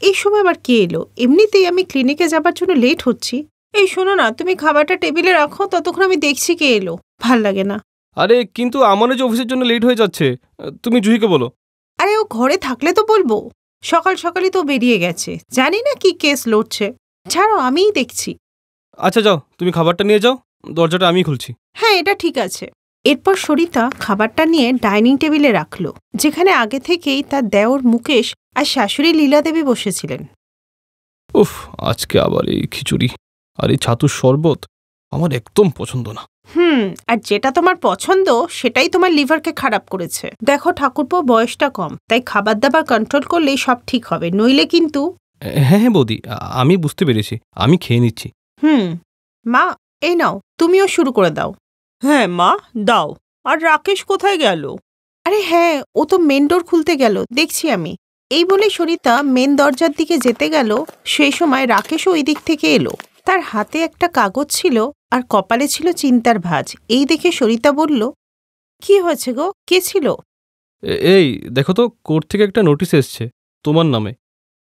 এই সময় আবার কে এলো? এমনিতেই আমি ক্লিনিকে যাবার জন্য লেট হচ্ছি। এই শোনো না, তুমি খাবারটা টেবিলে রাখো, ততক্ষণ আমি দেখছি কে এলো। ভাল লাগে না। আরে কিন্তু আমার যে অফিসের জন্য লেট হয়ে যাচ্ছে, তুমি জুহিকে বলো। আরে ও ঘরে থাকলে তো বলবো, সকাল সকালই তো বেরিয়ে গেছে, জানি না কি কেস লড়ছে। ছাড়ো, আমিই দেখছি। আচ্ছা যাও, তুমি খাবারটা নিয়ে যাও, দরজাটা আমিই খুলছি। হ্যাঁ, এটা ঠিক আছে। এরপর সরিতা খাবারটা নিয়ে ডাইনিং টেবিলে রাখলো, যেখানে আগে থেকেই তার দেওর মুকেশ আর শাশুড়ি লীলাদেবী বসেছিলেন। উফ, আজকে আবার এই খিচুড়ি আর এই ছাতুর শরবত আমার একদম পছন্দ না। আর যেটা তোমার পছন্দ সেটাই তোমার লিভারকে খারাপ করেছে। দেখো ঠাকুরপো, বয়সটা কম, তাই খাবার দাবার কন্ট্রোল করলেই সব ঠিক হবে, নইলে কিন্তু। হ্যাঁ হ্যাঁ বৌদি, আমি বুঝতে পেরেছি, আমি খেয়ে নিচ্ছি। মা, এই নাও, তুমিও শুরু করে দাও। হ্যাঁ মা, দাও। আর রাকেশ কোথায় গেল? আরে হ্যাঁ, ও তো মেন ডোর খুলতে গেল, দেখছি আমি। এই বলে সরিতা মেন দরজার দিকে যেতে গেল, সেই সময় রাকেশও ওই দিক থেকে এলো। তার হাতে একটা কাগজ ছিল আর কপালে ছিল চিন্তার ভাঁজ। এই দেখে সরিতা বলল, কি হয়েছে গো, কে ছিল? এই দেখো তো, কোর্ট থেকে একটা নোটিশ এসছে তোমার নামে।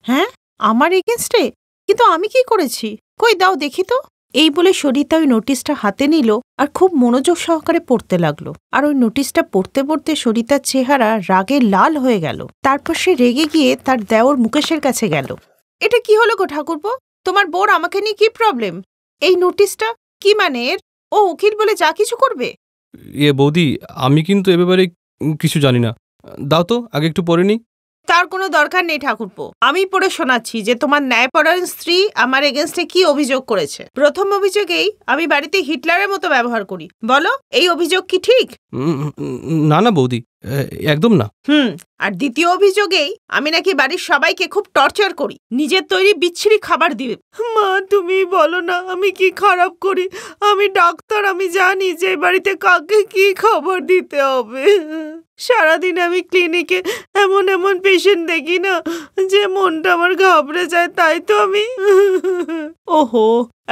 হ্যাঁ, আমার এগেনস্টে? কিন্তু আমি কি করেছি? কই দাও দেখি তো। এই বলে সরিতা ওই নোটিশটা হাতে নিল আর খুব মনোযোগ সহকারে পড়তে লাগলো। আর ওই নোটিশটা পড়তে পড়তে সরিতার চেহারা রাগে লাল হয়ে গেল। তারপর সে রেগে গিয়ে তার দেওর মুকেশের কাছে গেল। এটা কি হলো গো ঠাকুরপো? তোমার বোর আমাকে নিয়ে কি প্রবলেম? এই নোটিশটা কি মানে এর? ও উকিল বলে যা কিছু করবে? বৌদি, আমি কিন্তু এ ব্যাপারে কিছু জানি না, দাও তো আগে একটু পড়ে নি। তার কোনো দরকার নেই ঠাকুরপো, আমি পড়ে শোনাচ্ছি যে তোমার ন্যায়পরায়ণ স্ত্রী আমার এগেনস্টে কি অভিযোগ করেছে। প্রথম অভিযোগেই আমি বাড়িতে হিটলারের মতো ব্যবহার করি। বলো, এই অভিযোগ কি ঠিক? না না বৌদি, একদম না। আর দ্বিতীয় অভিযোগেই আমি নাকি বাড়ির সবাইকে খুব টর্চার করি, নিজের তৈরি বিচ্ছিরি খাবার দিবে। মা, তুমি বলো না আমি কি খারাপ করি? আমি ডাক্তার, আমি জানি যে বাড়িতে কাকে কি খাবার দিতে হবে। সারাদিন আমি ক্লিনিকে এমন এমন পেশেন্ট দেখি না যে মনটা আমার ঘাবড়ে যায়, তাই তো আমি। ওহো,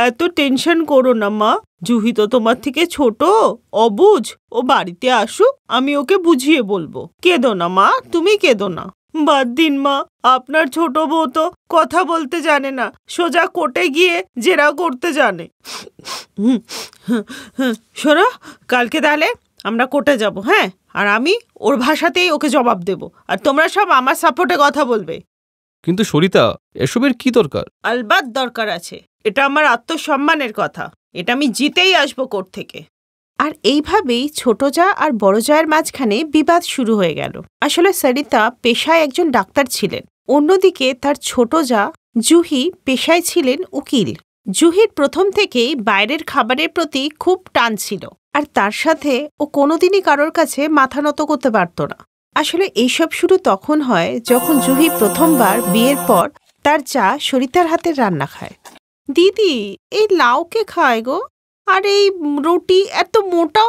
এত টেনশন করো না মা, জুহি তো তোমার থেকে ছোট, অবুঝ। ও বাড়িতে আসুক, আমি ওকে বুঝিয়ে বলবো। কেঁদো না মা, তুমি কেঁদো না। বাদ দিন মা, আপনার ছোট বউ তো কথা বলতে জানে না, সোজা কোর্টে গিয়ে জেরা করতে জানে। শোনো, কালকে তাহলে আমরা কোর্টে যাব। হ্যাঁ, আর আমি ওর ভাষাতেই ওকে জবাব দেব, আর তোমরা সব আমার সাপোর্টে কথা বলবে। কিন্তু সরিতা, এসবের কি দরকার? আলবাত দরকার আছে, এটা আমার আত্মসম্মানের কথা, এটা আমি জিতেই আসবো কোর্ট থেকে। আর এইভাবেই ছোট জা আর বড় জায়ের মাঝখানে বিবাদ শুরু হয়ে গেল। আসলে সরিতা পেশায় একজন ডাক্তার ছিলেন, অন্যদিকে তার ছোট জা জুহি পেশায় ছিলেন উকিল। জুহির প্রথম থেকেই বাইরের খাবারের প্রতি খুব টান ছিল, আর তার সাথে ও কোনোদিনই কারোর কাছে মাথা নত করতে পারত না। আসলে এইসব শুরু তখন হয় যখন জুহি প্রথমবার বিয়ের পর তার চা সরিতার হাতের রান্না খায়। দিদি, এই লাউ কে খায় গো? আর এই রুটি এত মোটা।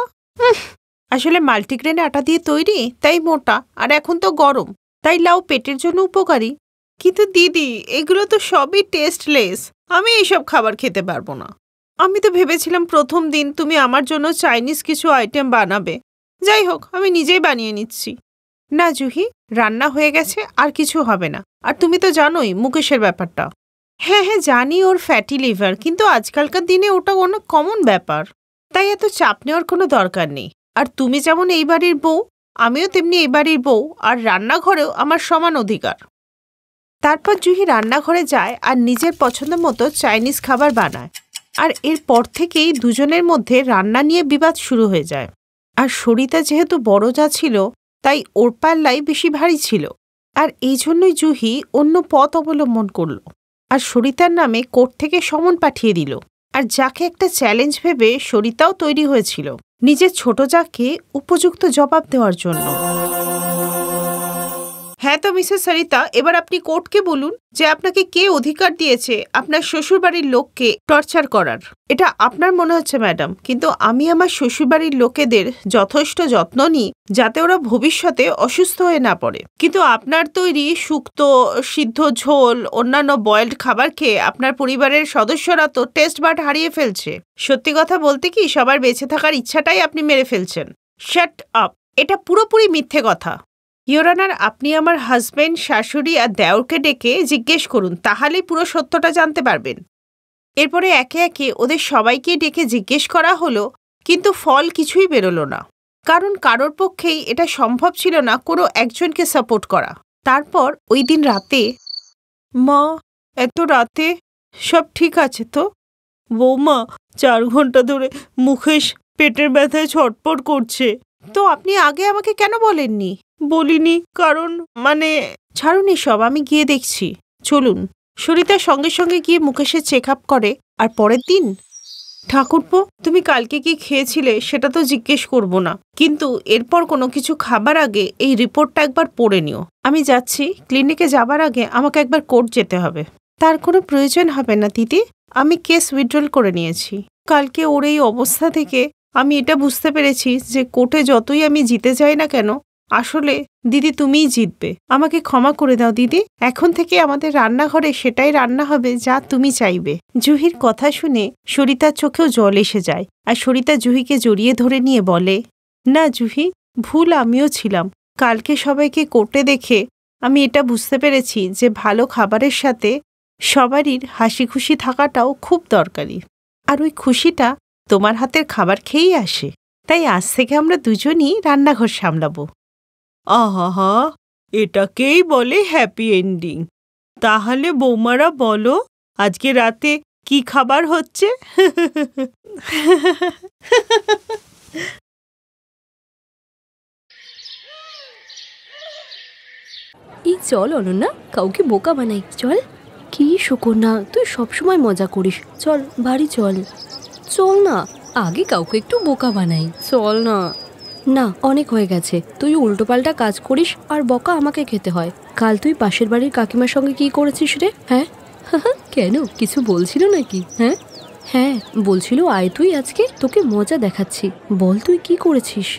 আসলে মাল্টিগ্রেন আটা দিয়ে তৈরি, তাই মোটা, আর এখন তো গরম, তাই লাউ পেটের জন্য উপকারী। কিন্তু দিদি, এগুলো তো সবই টেস্টলেস, আমি এইসব খাবার খেতে পারবো না। আমি তো ভেবেছিলাম প্রথম দিন তুমি আমার জন্য চাইনিজ কিছু আইটেম বানাবে। যাই হোক, আমি নিজেই বানিয়ে নিচ্ছি। না জুহি, রান্না হয়ে গেছে, আর কিছু হবে না। আর তুমি তো জানোই মুকেশের ব্যাপারটা। হ্যাঁ হ্যাঁ জানি, ওর ফ্যাটি লিভার, কিন্তু আজকালকার দিনে ওটা অনেক কমন ব্যাপার, তাই এত চাপ নেওয়ার কোনো দরকার নেই। আর তুমি যেমন এই বাড়ির বউ, আমিও তেমনি এই বাড়ির বউ, আর রান্নাঘরেও আমার সমান অধিকার। তারপর জুহি রান্নাঘরে যায় আর নিজের পছন্দ মতো চাইনিজ খাবার বানায়। আর এরপর থেকেই দুজনের মধ্যে রান্না নিয়ে বিবাদ শুরু হয়ে যায়। আর সরিতা যেহেতু বড় যা ছিল, তাই ওর পাল্লাই বেশি ভারী ছিল, আর এই জন্যই জুহি অন্য পথ অবলম্বন করল আর সরিতার নামে কোর্ট থেকে সমন পাঠিয়ে দিল। আর যাকে একটা চ্যালেঞ্জ ভেবে সরিতাও তৈরি হয়েছিল নিজের ছোট যাকে উপযুক্ত জবাব দেওয়ার জন্য। হ্যাঁ তো মিসেস সরিতা, এবার আপনি কোর্টকে বলুন যে আপনাকে কে অধিকার দিয়েছে আপনার শ্বশুরবাড়ির লোককে টর্চার করার। এটা আপনার মনে হচ্ছে ম্যাডাম, কিন্তু আমি আমার শ্বশুরবাড়ির লোকেদের যথেষ্ট যত্ন নিই যাতে ওরা ভবিষ্যতে অসুস্থ হয়ে না পড়ে। কিন্তু আপনার তৈরি শুক্তো, সিদ্ধ ঝোল, অন্যান্য বয়েলড খাবার খেয়ে আপনার পরিবারের সদস্যরা তো টেস্ট বাড হারিয়ে ফেলছে। সত্যি কথা বলতে কি, সবার বেঁচে থাকার ইচ্ছাটাই আপনি মেরে ফেলছেন। শাট আপ, এটা পুরোপুরি মিথ্যে কথা। ইওর অনার, আপনি আমার হাজবেন্ড, শাশুড়ি আর দেওরকে ডেকে জিজ্ঞেস করুন, তাহলেই পুরো সত্যটা জানতে পারবেন। এরপরে একে একে ওদের সবাইকে ডেকে জিজ্ঞেস করা হলো, কিন্তু ফল কিছুই বেরোলো না, কারণ কারোর পক্ষেই এটা সম্ভব ছিল না কোনো একজনকে সাপোর্ট করা। তারপর ওই দিন রাতে, মা, এত রাতে সব ঠিক আছে তো? বৌমা, 4 ঘন্টা ধরে মুকেশ পেটের ব্যথায় ছটপট করছে। তো আপনি আগে আমাকে কেন বলেননি? বলিনি কারণ ছাড়ুন এসব, আমি গিয়ে দেখছি, চলুন। সরিতার সঙ্গে সঙ্গে গিয়ে মুকেশের চেক আপ করে। আর পরের দিন, ঠাকুরপো, তুমি কালকে কি খেয়েছিলে সেটা তো জিজ্ঞেস করব না, কিন্তু এরপর কোনো কিছু খাবার আগে এই রিপোর্টটা একবার পড়ে নিও। আমি যাচ্ছি, ক্লিনিকে যাবার আগে আমাকে একবার কোর্ট যেতে হবে। তার কোনো প্রয়োজন হবে না দিদি, আমি কেস উইথড্রল করে নিয়েছি। কালকে ওর এই অবস্থা থেকে আমি এটা বুঝতে পেরেছি যে কোর্টে যতই আমি জিতে যাই না কেন, আসলে দিদি তুমিই জিতবে। আমাকে ক্ষমা করে দাও দিদি, এখন থেকে আমাদের রান্নাঘরে সেটাই রান্না হবে যা তুমি চাইবে। জুহির কথা শুনে সরিতার চোখেও জল এসে যায়, আর সরিতা জুহিকে জড়িয়ে ধরে নিয়ে বলে, না জুহি, ভুল আমিও ছিলাম। কালকে সবাইকে কোর্টে দেখে আমি এটা বুঝতে পেরেছি যে ভালো খাবারের সাথে সবারই হাসি খুশি থাকাটাও খুব দরকারি, আর ওই খুশিটা তোমার হাতের খাবার খেয়েই আসে। তাই আজ থেকে আমরা দুজনই রান্নাঘর সামলাবো। আহা, এটাকেই বলে হ্যাপি এন্ডিং। তাহলে বৌমারা বলো, আজকে রাতে কি খাবার হচ্ছে? এই চল অনন্যা, কাউকে বোকা বানাই, চল। কি সুকন্যা, তুই সবসময় মজা করিস, চল বাড়ি চল। চল না, আগে কাউকে একটু বোকা বানাই, চল না। না, অনেক হয়ে গেছে, তুই উল্টোপাল্টা কাজ করিস আর বকা আমাকে খেতে হয়। কাল তুই পাশের বাড়ির কাকিমার সঙ্গে কি করেছিস রে? হ্যাঁ, কেন, কিছু বলছিল নাকি? হ্যাঁ হ্যাঁ বলছিল, আয় তুই আজকে তোকে মজা দেখাচ্ছি, বল তুই কি করেছিস?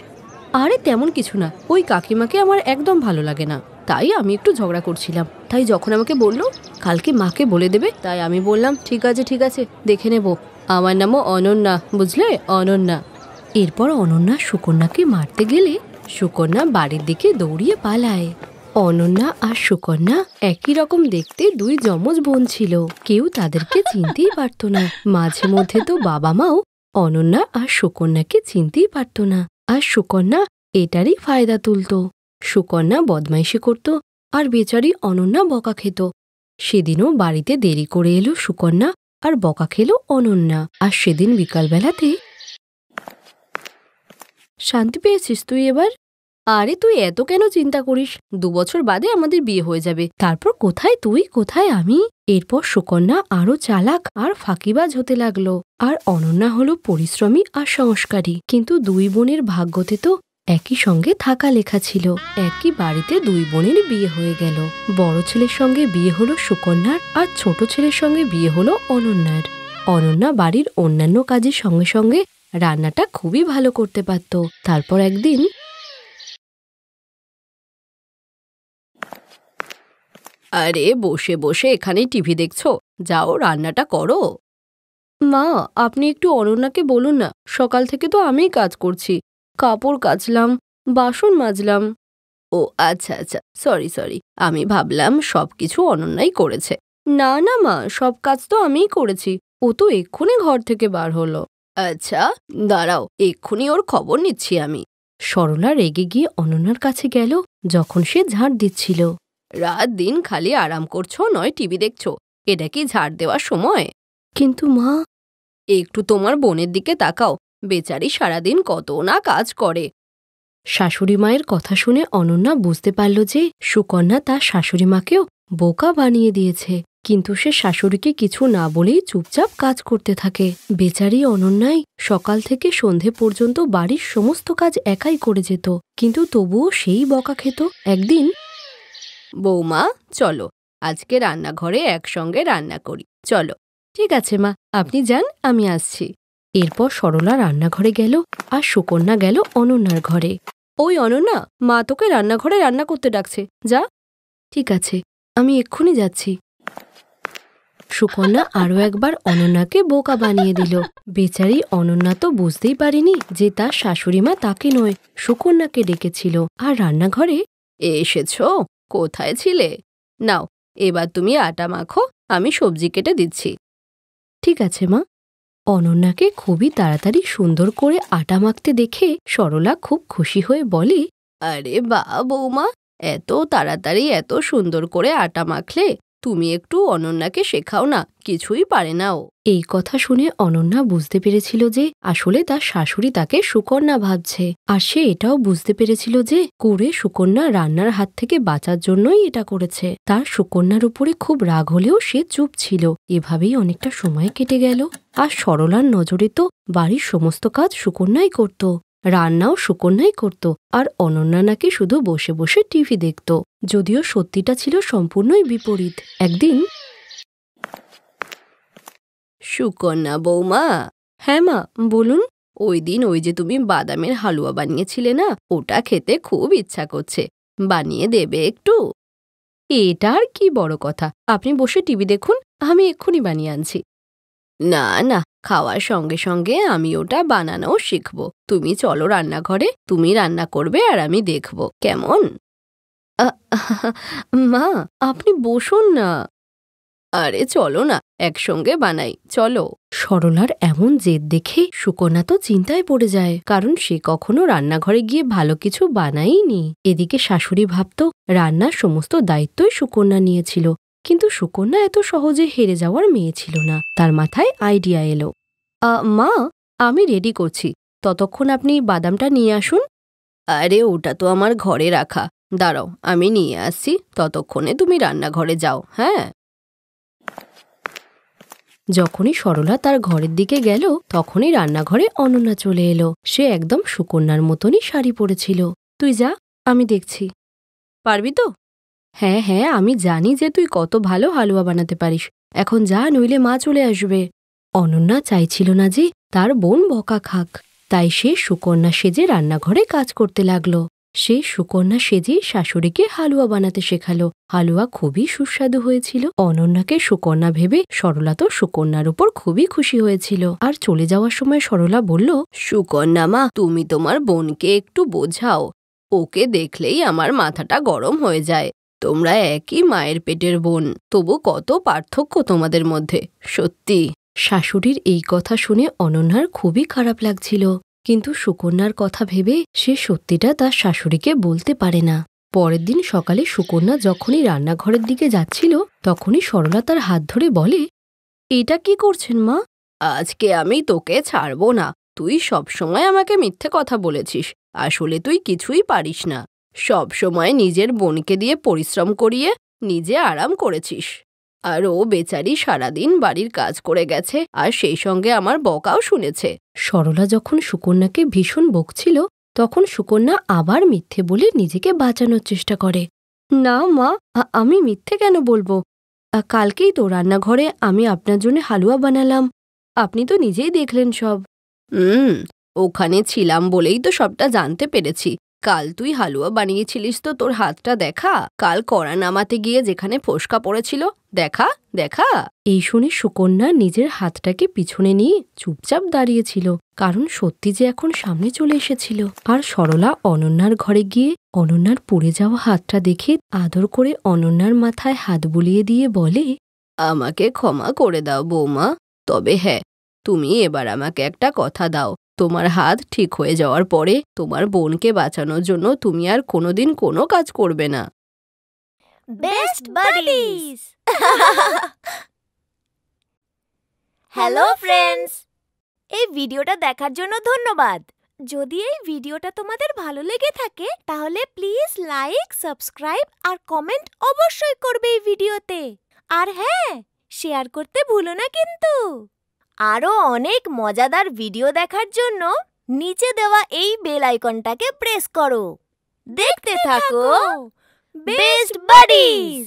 আরে তেমন কিছু না, ওই কাকিমাকে আমার একদম ভালো লাগে না, তাই আমি একটু ঝগড়া করছিলাম। তাই যখন আমাকে বলল কালকে মাকে বলে দেবে, তাই আমি বললাম ঠিক আছে ঠিক আছে, দেখে নেব। আমার নামও অনন্যা, বুঝলে, অনন্যা। এরপর অনন্যা সুকন্যাকে মারতে গেলে সুকন্যা বাড়ির দিকে দৌড়িয়ে পালায়। অনন্যা আর সুকন্যা একই রকম দেখতে দুই যমজ বোন ছিল, কেউ তাদেরকে চিনতেই পারত না। মাঝে মধ্যে তো বাবা মাও অনন্যা আর সুকন্যাকে চিনতেই পারত না, আর সুকন্যা এটারই ফায়দা তুলত। সুকন্যা বদমাইশি করত আর বেচারি অনন্যা বকা খেত। সেদিনও বাড়িতে দেরি করে এলো সুকন্যা আর বকা খেলো অনন্যা। আর সেদিন বিকালবেলাতে, শান্তি পেয়েছিস তুই এবার? আরে তুই এত কেন চিন্তা করিস, 2 বছর বাদে আমাদের বিয়ে হয়ে যাবে, তারপর কোথায় তুই কোথায় আমি। এরপর সুকন্যা আরো চালাক আর ফাঁকিবাজ হতে লাগলো, আর অনন্যা হলো পরিশ্রমী আর সংস্কারী। কিন্তু দুই বোনের ভাগ্যতে তো একই সঙ্গে থাকা লেখা ছিল। একই বাড়িতে দুই বোনের বিয়ে হয়ে গেল। বড় ছেলের সঙ্গে বিয়ে হলো সুকন্যার, আর ছোট ছেলের সঙ্গে বিয়ে হলো অনন্যার। অনন্যা বাড়ির অন্যান্য কাজের সঙ্গে সঙ্গে রান্নাটা খুবই ভালো করতে পারত। তারপর একদিন, আরে বসে বসে এখানে টিভি দেখছো, যাও রান্নাটা করো। মা, আপনি একটু অনন্যাকে বলুন না, সকাল থেকে তো আমিই কাজ করছি, কাপড় কাচলাম, বাসন মাজলাম। ও আচ্ছা আচ্ছা, সরি সরি, আমি ভাবলাম সবকিছু অনন্যাই করেছে। না না মা, সব কাজ তো আমিই করেছি, ও তো এক্ষুনি ঘর থেকে বার হলো। আচ্ছা দাঁড়াও, এক্ষুনি ওর খবর নিচ্ছি আমি। সরলা রেগে গিয়ে অনন্যার কাছে গেল যখন সে ঝাড় দিচ্ছিল। রাত দিন খালি আরাম করছো নয় টিভি দেখছো, এটা কি ঝাড় দেওয়ার সময়? কিন্তু মা, একটু তোমার বোনের দিকে তাকাও, বেচারি সারাদিন কত না কাজ করে। শাশুড়ি মায়ের কথা শুনে অনন্যা বুঝতে পারল যে সুকন্যা তার শাশুড়ি মাকেও বোকা বানিয়ে দিয়েছে, কিন্তু সে শাশুড়িকে কিছু না বলেই চুপচাপ কাজ করতে থাকে। বেচারি অনন্যাই সকাল থেকে সন্ধে পর্যন্ত বাড়ির সমস্ত কাজ একাই করে যেত, কিন্তু তবুও সেই বকা খেত। একদিন, বৌমা চলো, আজকে রান্নাঘরে একসঙ্গে রান্না করি, চলো। ঠিক আছে মা, আপনি যান, আমি আসছি। এরপর সরলা রান্নাঘরে গেল আর সুকন্যা গেল অনন্যার ঘরে। ওই অনন্যা, মা তোকে রান্নাঘরে রান্না করতে ডাকছে, যা। ঠিক আছে, আমি এক্ষুনি যাচ্ছি। সুকন্যা আরও একবার অনন্যাকে বোকা বানিয়ে দিল। বেচারি অনন্যা তো বুঝতেই পারেনি যে তার শাশুড়িমা তাকে নয় সুকন্যাকে ডেকেছিল। আর রান্নাঘরে এসেছো? কোথায় ছিলে? নাও, এবার তুমি আটা মাখো, আমি সবজি কেটে দিচ্ছি। ঠিক আছে মা। অনন্যাকে খুবই তাড়াতাড়ি সুন্দর করে আটা মাখতে দেখে সরলা খুব খুশি হয়ে বলে, আরে বাহ বৌমা, এত তাড়াতাড়ি এত সুন্দর করে আটা মাখলে। তুমি একটু অনন্যাকে শেখাও না, কিছুই পারে না ও। এই কথা শুনে অনন্যা বুঝতে পেরেছিল যে আসলে তার শাশুড়ি তাকে সুকন্যা ভাবছে, আর সে এটাও বুঝতে পেরেছিল যে করে সুকন্যা রান্নার হাত থেকে বাঁচার জন্যই এটা করেছে। তার সুকন্যার উপরে খুব রাগ হলেও সে চুপ ছিল। এভাবেই অনেকটা সময় কেটে গেল। আর সরলার নজরে তো বাড়ির সমস্ত কাজ সুকন্যাই করত, রান্নাও সুকন্যাই করত, আর অনন্যা নাকি শুধু বসে বসে টিভি দেখত। যদিও সত্যিটা ছিল সম্পূর্ণই বিপরীত। একদিন, সুকন্যা বৌমা। হ্যাঁ মা, বলুন। ওই দিন ওই যে তুমি বাদামের হালুয়া বানিয়েছিলে না, ওটা খেতে খুব ইচ্ছা করছে, বানিয়ে দেবে একটু? এটা আর কি বড় কথা, আপনি বসে টিভি দেখুন, আমি এক্ষুনি বানিয়ে আনছি। না না, খাওয়ার সঙ্গে সঙ্গে আমি ওটা বানানোও শিখব। তুমি চলো রান্নাঘরে, তুমি রান্না করবে আর আমি দেখব, কেমন? মা, আপনি বসুন না। আরে চলো না, একসঙ্গে বানাই, চলো। সরলার এমন জেদ দেখে সুকন্যা তো চিন্তায় পড়ে যায়, কারণ সে কখনো রান্নাঘরে গিয়ে ভালো কিছু বানায়নি। এদিকে শাশুড়ি ভাবত রান্নার সমস্ত দায়িত্বই সুকন্যা নিয়েছিল, কিন্তু সুকন্যা এত সহজে হেরে যাওয়ার মেয়ে ছিল না। তার মাথায় আইডিয়া এলো। মা, আমি রেডি করছি, ততক্ষণ আপনি বাদামটা নিয়ে আসুন। আরে ওটা তো আমার ঘরে রাখা, দাঁড়াও আমি নিয়ে আসছি, ততক্ষণে তুমি রান্নাঘরে যাও। হ্যাঁ। যখনই সরলা তার ঘরের দিকে গেল, তখনই রান্নাঘরে অনন্যা চলে এলো। সে একদম সুকন্যার মতনই শাড়ি পরেছিল। তুই যা, আমি দেখছি। পারবি তো? হ্যাঁ হ্যাঁ, আমি জানি যে তুই কত ভালো হালুয়া বানাতে পারিস। এখন যা, নইলে মা চলে আসবে। অনন্যা চাইছিল না যে তার বোন বকা খাক, তাই সে সুকন্যা সেজে রান্নাঘরে কাজ করতে লাগলো। সে সুকন্যা সেজে শাশুড়িকে হালুয়া বানাতে শেখালো। হালুয়া খুবই সুস্বাদু হয়েছিল। অনন্যাকে সুকন্যা ভেবে সরলা তো সুকন্যার উপর খুবই খুশি হয়েছিল। আর চলে যাওয়ার সময় সরলা বলল, সুকন্যা মা, তুমি তোমার বোনকে একটু বোঝাও, ওকে দেখলেই আমার মাথাটা গরম হয়ে যায়। তোমরা একই মায়ের পেটের বোন, তবু কত পার্থক্য তোমাদের মধ্যে, সত্যি। শাশুড়ির এই কথা শুনে অনন্যার খুবই খারাপ লাগছিল, কিন্তু সুকন্যার কথা ভেবে সে সত্যিটা তার শাশুড়িকে বলতে পারে না। পরের দিন সকালে সুকন্যা যখনই রান্নাঘরের দিকে যাচ্ছিল, তখনই সরলা তার হাত ধরে বলে, এটা কি করছেন মা? আজকে আমি তোকে ছাড়বো না। তুই সবসময় আমাকে মিথ্যে কথা বলেছিস, আসলে তুই কিছুই পারিস না। সব সময় নিজের বোনকে দিয়ে পরিশ্রম করিয়ে নিজে আরাম করেছিস, আর ও বেচারি সারাদিন বাড়ির কাজ করে গেছে, আর সেই সঙ্গে আমার বকাও শুনেছে। সরলা যখন সুকন্যাকে ভীষণ বকছিল, তখন সুকন্যা আবার মিথ্যে বলে নিজেকে বাঁচানোর চেষ্টা করে। না মা, আমি মিথ্যে কেন বলবো? কালকেই তো রান্নাঘরে আমি আপনার জন্য হালুয়া বানালাম, আপনি তো নিজেই দেখলেন সব। ওখানে ছিলাম বলেই তো সবটা জানতে পেরেছি। কাল তুই হালুয়া বানিয়েছিলিস তো, তোর হাতটা দেখা। কাল কড়া নামাতে গিয়ে যেখানে ফোসকা পড়েছিল, দেখা দেখা। এই শুনে সুকন্যা নিজের হাতটাকে পিছনে নিয়ে চুপচাপ দাঁড়িয়েছিল, কারণ সত্যি যে এখন সামনে চলে এসেছিল। আর সরলা অনন্যার ঘরে গিয়ে অনন্যার পুড়ে যাওয়া হাতটা দেখে আদর করে অনন্যার মাথায় হাত বুলিয়ে দিয়ে বলে, আমাকে ক্ষমা করে দাও বৌমা, তবে হ্যাঁ, তুমি এবার আমাকে একটা কথা দাও। তোমার হাত ঠিক হয়ে যাওয়ার পরে তোমার বোনকে বাঁচানোর জন্য তুমি আর কোনোদিন কোনো কাজ করবে না। Best buddies. হ্যালো ফ্রেন্ডস, এই ভিডিওটা দেখার জন্য ধন্যবাদ। যদি এই ভিডিওটা তোমাদের ভালো লেগে থাকে, তাহলে প্লিজ লাইক, সাবস্ক্রাইব আর কমেন্ট অবশ্যই করবে এই ভিডিওতে। আর হ্যাঁ, শেয়ার করতে ভুলো না কিন্তু। আরো অনেক মজাদার ভিডিও দেখার জন্য নিচে দেওয়া এই বেল আইকনটাকে প্রেস করো। দেখতে থাকো বেস্ট বাডিজ।